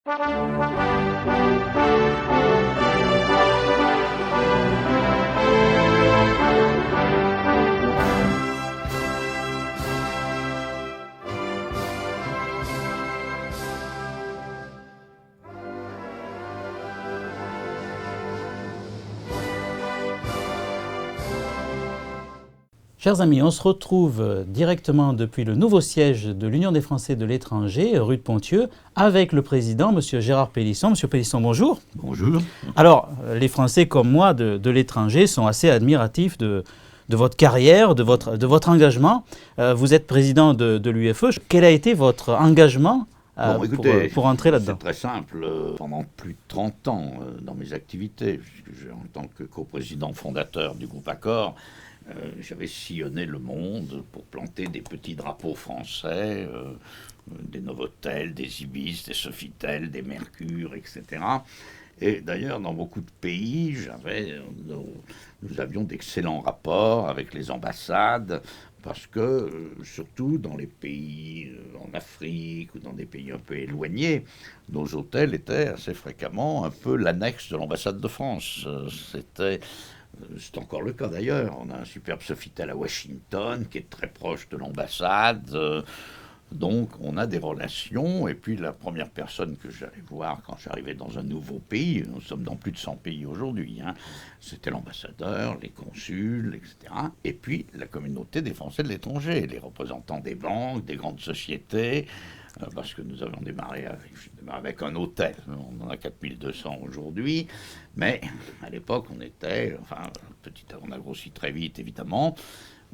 Chers amis, on se retrouve directement depuis le nouveau siège de l'Union des Français de l'étranger, rue de Ponthieu, avec le président, M. Gérard Pélisson. M. Pélisson, bonjour. Bonjour. Alors, les Français comme moi de l'étranger sont assez admiratifs de votre carrière, de votre engagement. Vous êtes président de l'UFE. Quel a été votre engagement Écoutez, pour entrer là-dedans? C'est très simple. Pendant plus de 30 ans dans mes activités, en tant que coprésident fondateur du groupe Accor, j'avais sillonné le monde pour planter des petits drapeaux français, des Novotel, des Ibis, des Sofitel, des Mercure, etc. Et d'ailleurs, dans beaucoup de pays, nous avions d'excellents rapports avec les ambassades, parce que, surtout dans les pays en Afrique ou dans des pays un peu éloignés, nos hôtels étaient assez fréquemment un peu l'annexe de l'ambassade de France. C'est encore le cas d'ailleurs. On a un superbe Sofitel à Washington qui est très proche de l'ambassade. Donc on a des relations. Et puis la première personne que j'allais voir quand j'arrivais dans un nouveau pays, nous sommes dans plus de 100 pays aujourd'hui, c'était l'ambassadeur, les consuls, etc. Et puis la communauté des Français de l'étranger, les représentants des banques, des grandes sociétés. Parce que nous avions démarré avec un hôtel. On en a 4200 aujourd'hui. Mais à l'époque, on a grossi très vite, évidemment.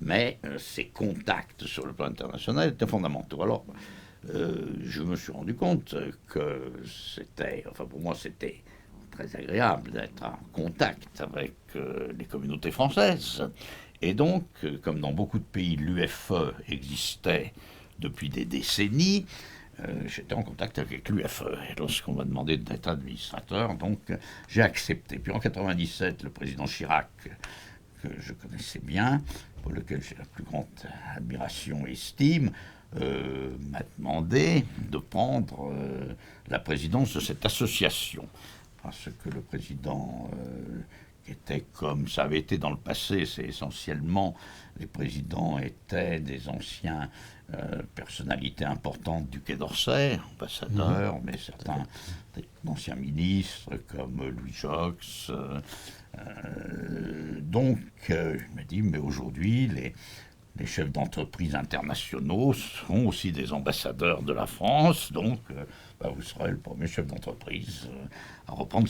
Mais ces contacts sur le plan international étaient fondamentaux. Alors, je me suis rendu compte que pour moi, c'était très agréable d'être en contact avec les communautés françaises. Et donc, comme dans beaucoup de pays, l'UFE existait depuis des décennies, j'étais en contact avec l'UFE. Et lorsqu'on m'a demandé d'être administrateur, donc j'ai accepté. Puis en 1997, le président Chirac, que je connaissais bien, pour lequel j'ai la plus grande admiration et estime, m'a demandé de prendre la présidence de cette association. Parce que le président était comme ça avait été dans le passé, c'est essentiellement, les présidents étaient des anciens personnalités importantes du Quai d'Orsay, ambassadeurs, mais certains anciens ministres comme Louis Jox. Donc, il m'a dit, mais aujourd'hui, les chefs d'entreprise internationaux sont aussi des ambassadeurs de la France, donc vous serez le premier chef d'entreprise à reprendre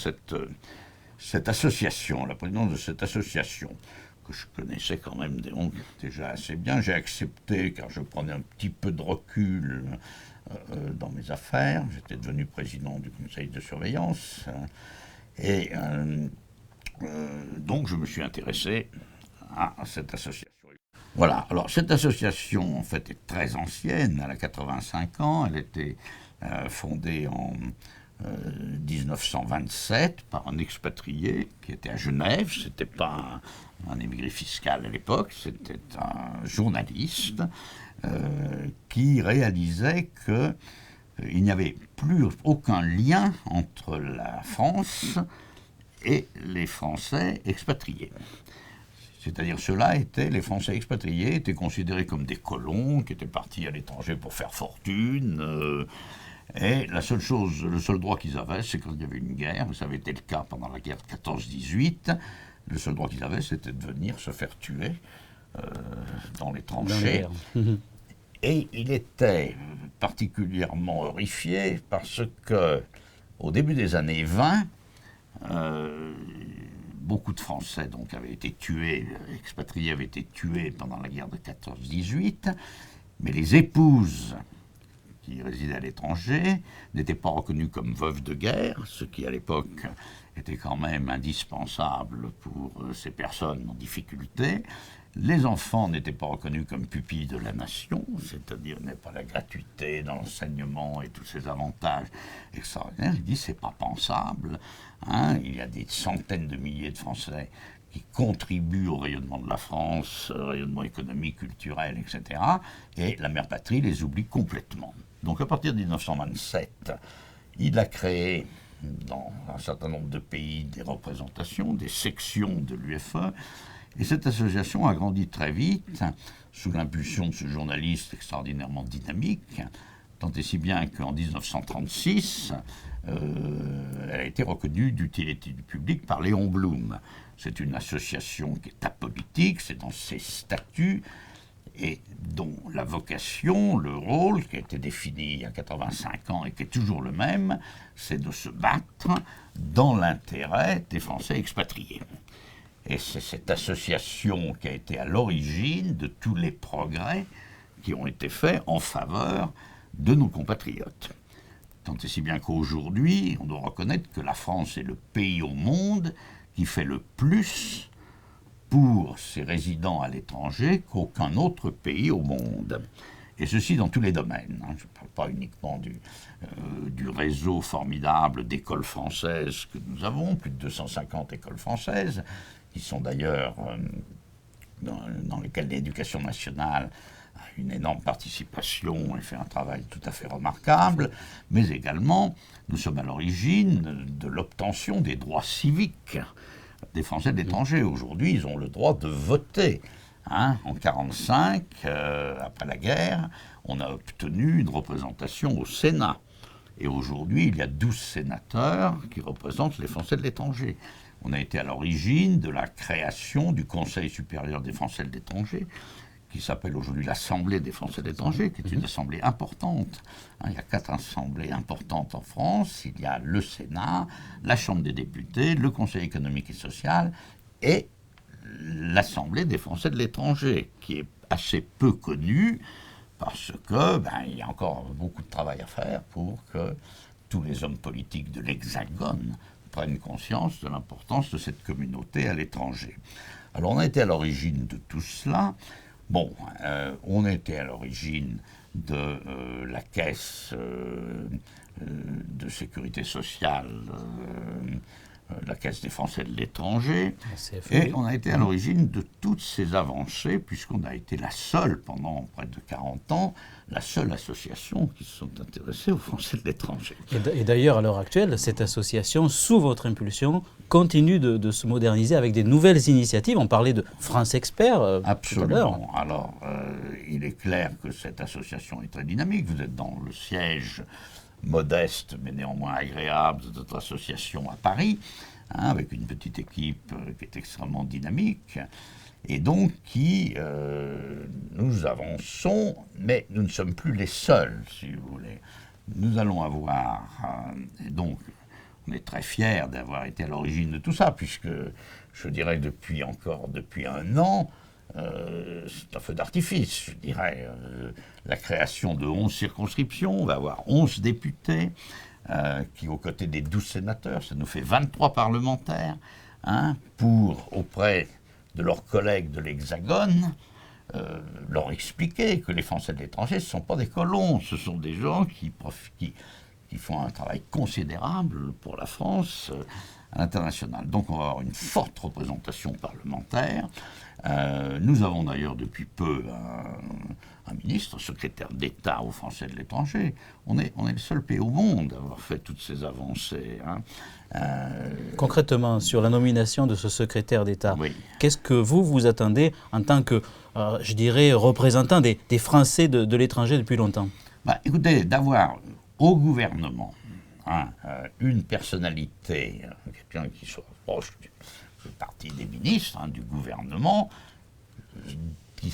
cette association, la présidence de cette association, que je connaissais quand même déjà assez bien. J'ai accepté car je prenais un petit peu de recul dans mes affaires. J'étais devenu président du conseil de surveillance. Et donc je me suis intéressé à cette association. Voilà, alors cette association en fait est très ancienne, elle a 85 ans, elle était fondée en 1927 par un expatrié qui était à Genève. C'était pas un émigré fiscal à l'époque, c'était un journaliste qui réalisait qu'il n'y avait plus aucun lien entre la France et les Français expatriés. C'est-à-dire les Français expatriés étaient considérés comme des colons qui étaient partis à l'étranger pour faire fortune. Et le seul droit qu'ils avaient, c'est quand il y avait une guerre, ça avait été le cas pendant la guerre de 14-18, le seul droit qu'ils avaient, c'était de venir se faire tuer dans les tranchées. Et il était particulièrement horrifié parce que, au début des années 20, beaucoup de Français donc, avaient été tués, expatriés avaient été tués pendant la guerre de 14-18, mais les épouses qui résidaient à l'étranger n'étaient pas reconnues comme veuves de guerre, ce qui à l'époque était quand même indispensable pour ces personnes en difficulté. Les enfants n'étaient pas reconnus comme pupilles de la nation, c'est-à-dire n'avaient pas la gratuité dans l'enseignement et tous ces avantages extraordinaires. Il dit c'est pas pensable. Il y a des centaines de milliers de Français qui contribuent au rayonnement de la France, rayonnement économique, culturel, etc. Et la mère patrie les oublie complètement. Donc à partir de 1927, Il a créé dans un certain nombre de pays des représentations, des sections de l'UFE, et cette association a grandi très vite sous l'impulsion de ce journaliste extraordinairement dynamique, tant et si bien qu'en 1936, elle a été reconnue d'utilité du public par Léon Blum. C'est une association qui est apolitique, c'est dans ses statuts, et dont la vocation, le rôle qui a été défini il y a 85 ans et qui est toujours le même, c'est de se battre dans l'intérêt des Français expatriés. Et c'est cette association qui a été à l'origine de tous les progrès qui ont été faits en faveur de nos compatriotes. Tant et si bien qu'aujourd'hui, on doit reconnaître que la France est le pays au monde qui fait le plus pour ses résidents à l'étranger qu'aucun autre pays au monde. Et ceci dans tous les domaines. Je ne parle pas uniquement du réseau formidable d'écoles françaises que nous avons, plus de 250 écoles françaises, qui sont d'ailleurs dans lesquelles l'éducation nationale a une énorme participation et fait un travail tout à fait remarquable, mais également nous sommes à l'origine de l'obtention des droits civiques des Français de l'étranger. Aujourd'hui, ils ont le droit de voter. En 1945, après la guerre, on a obtenu une représentation au Sénat. Et aujourd'hui, il y a 12 sénateurs qui représentent les Français de l'étranger. On a été à l'origine de la création du Conseil supérieur des Français de l'étranger, qui s'appelle aujourd'hui l'Assemblée des Français de l'étranger, qui est une assemblée importante. Il y a 4 assemblées importantes en France. Il y a le Sénat, la Chambre des députés, le Conseil économique et social et l'Assemblée des Français de l'étranger, qui est assez peu connue parce que il y a encore beaucoup de travail à faire pour que tous les hommes politiques de l'Hexagone prennent conscience de l'importance de cette communauté à l'étranger. Alors on a été à l'origine de tout cela. On était à l'origine de la caisse de sécurité sociale, la caisse des Français de l'étranger, et on a été à l'origine de toutes ces avancées, puisqu'on a été la seule, pendant près de 40 ans, la seule association qui se sont intéressées aux Français de l'étranger. Et d'ailleurs, à l'heure actuelle, cette association, sous votre impulsion, continue de se moderniser avec des nouvelles initiatives. On parlait de France Expert Absolument. tout à l'heure. Alors, il est clair que cette association est très dynamique. Vous êtes dans le siège modeste, mais néanmoins agréable, de notre association à Paris, avec une petite équipe qui est extrêmement dynamique, et donc nous avançons, mais nous ne sommes plus les seuls, si vous voulez. Nous allons avoir, et donc on est très fiers d'avoir été à l'origine de tout ça, puisque je dirais depuis un an, c'est un feu d'artifice, je dirais. La création de 11 circonscriptions, on va avoir 11 députés, qui, aux côtés des 12 sénateurs, ça nous fait 23 parlementaires, auprès de leurs collègues de l'Hexagone, leur expliquer que les Français de l'étranger, ce ne sont pas des colons, ce sont des gens qui font un travail considérable pour la France à l'international. Donc on va avoir une forte représentation parlementaire. Nous avons d'ailleurs depuis peu un ministre, secrétaire d'État aux Français de l'étranger. On est le seul pays au monde à avoir fait toutes ces avancées. Concrètement, sur la nomination de ce secrétaire d'État, oui. Qu'est-ce que vous attendez en tant que, je dirais, représentant des Français de l'étranger depuis longtemps? Écoutez, d'avoir au gouvernement une personnalité, quelqu'un qui soit proche du parti des ministres, du gouvernement, qui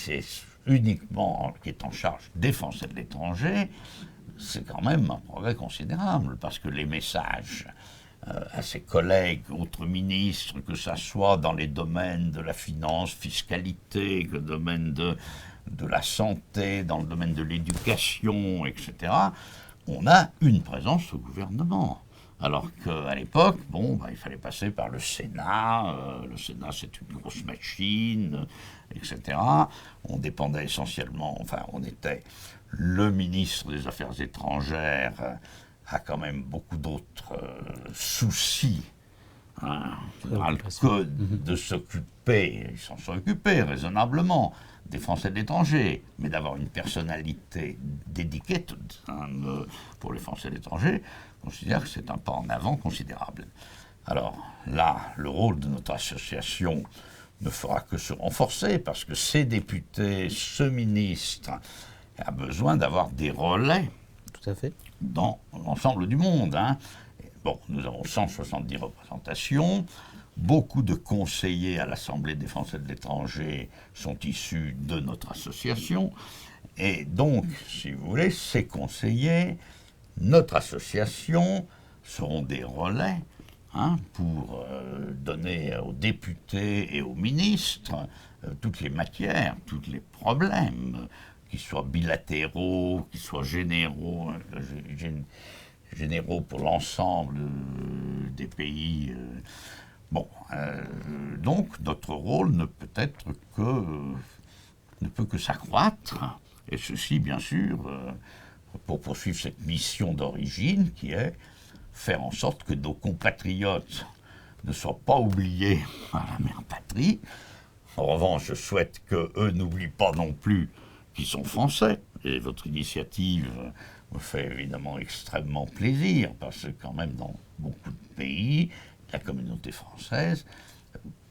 est en charge des Français de l'étranger, c'est quand même un progrès considérable, parce que les messages à ses collègues, autres ministres, que ça soit dans les domaines de la finance, fiscalité, que le domaine de la santé, dans le domaine de l'éducation, etc., on a une présence au gouvernement. Alors qu'à l'époque, il fallait passer par le Sénat. Le Sénat, c'est une grosse machine, etc. On dépendait essentiellement, on était le ministre des Affaires étrangères, a quand même beaucoup d'autres soucis que de s'occuper, ils s'en sont occupés raisonnablement, des Français de l'étranger, mais d'avoir une personnalité dédiée pour les Français de l'étranger, je considère que c'est un pas en avant considérable. Alors là, le rôle de notre association ne fera que se renforcer, parce que ces députés, ce ministre, a besoin d'avoir des relais. Tout à fait. Dans l'ensemble du monde. Bon, nous avons 170 représentations. Beaucoup de conseillers à l'Assemblée des Français de l'étranger sont issus de notre association. Et donc, si vous voulez, ces conseillers, notre association, seront des relais pour donner aux députés et aux ministres toutes les matières, tous les problèmes, qu'ils soient bilatéraux, qu'ils soient généraux, généraux pour l'ensemble des pays. Donc, notre rôle ne peut que s'accroître, et ceci, bien sûr, pour poursuivre cette mission d'origine qui est faire en sorte que nos compatriotes ne soient pas oubliés à la mère patrie. En revanche, je souhaite qu'eux n'oublient pas non plus qu'ils sont français. Et votre initiative me fait évidemment extrêmement plaisir, parce que quand même dans beaucoup de pays, la communauté française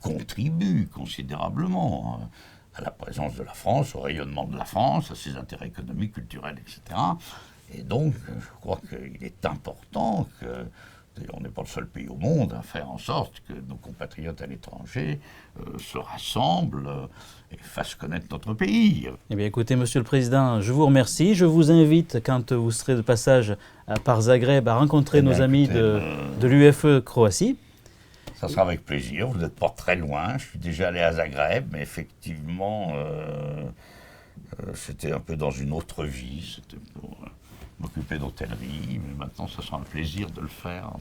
contribue considérablement à la présence de la France, au rayonnement de la France, à ses intérêts économiques, culturels, etc. Et donc, je crois qu'il est important que, on n'est pas le seul pays au monde à faire en sorte que nos compatriotes à l'étranger se rassemblent et fassent connaître notre pays. Eh bien, écoutez, Monsieur le Président, je vous remercie. Je vous invite, quand vous serez de passage par Zagreb, à rencontrer nos amis de l'UFE Croatie. Ça sera avec plaisir. Vous n'êtes pas très loin. Je suis déjà allé à Zagreb, mais effectivement, c'était un peu dans une autre vie. C'était pour m'occuper d'hôtellerie, mais maintenant, ça sera un plaisir de le faire.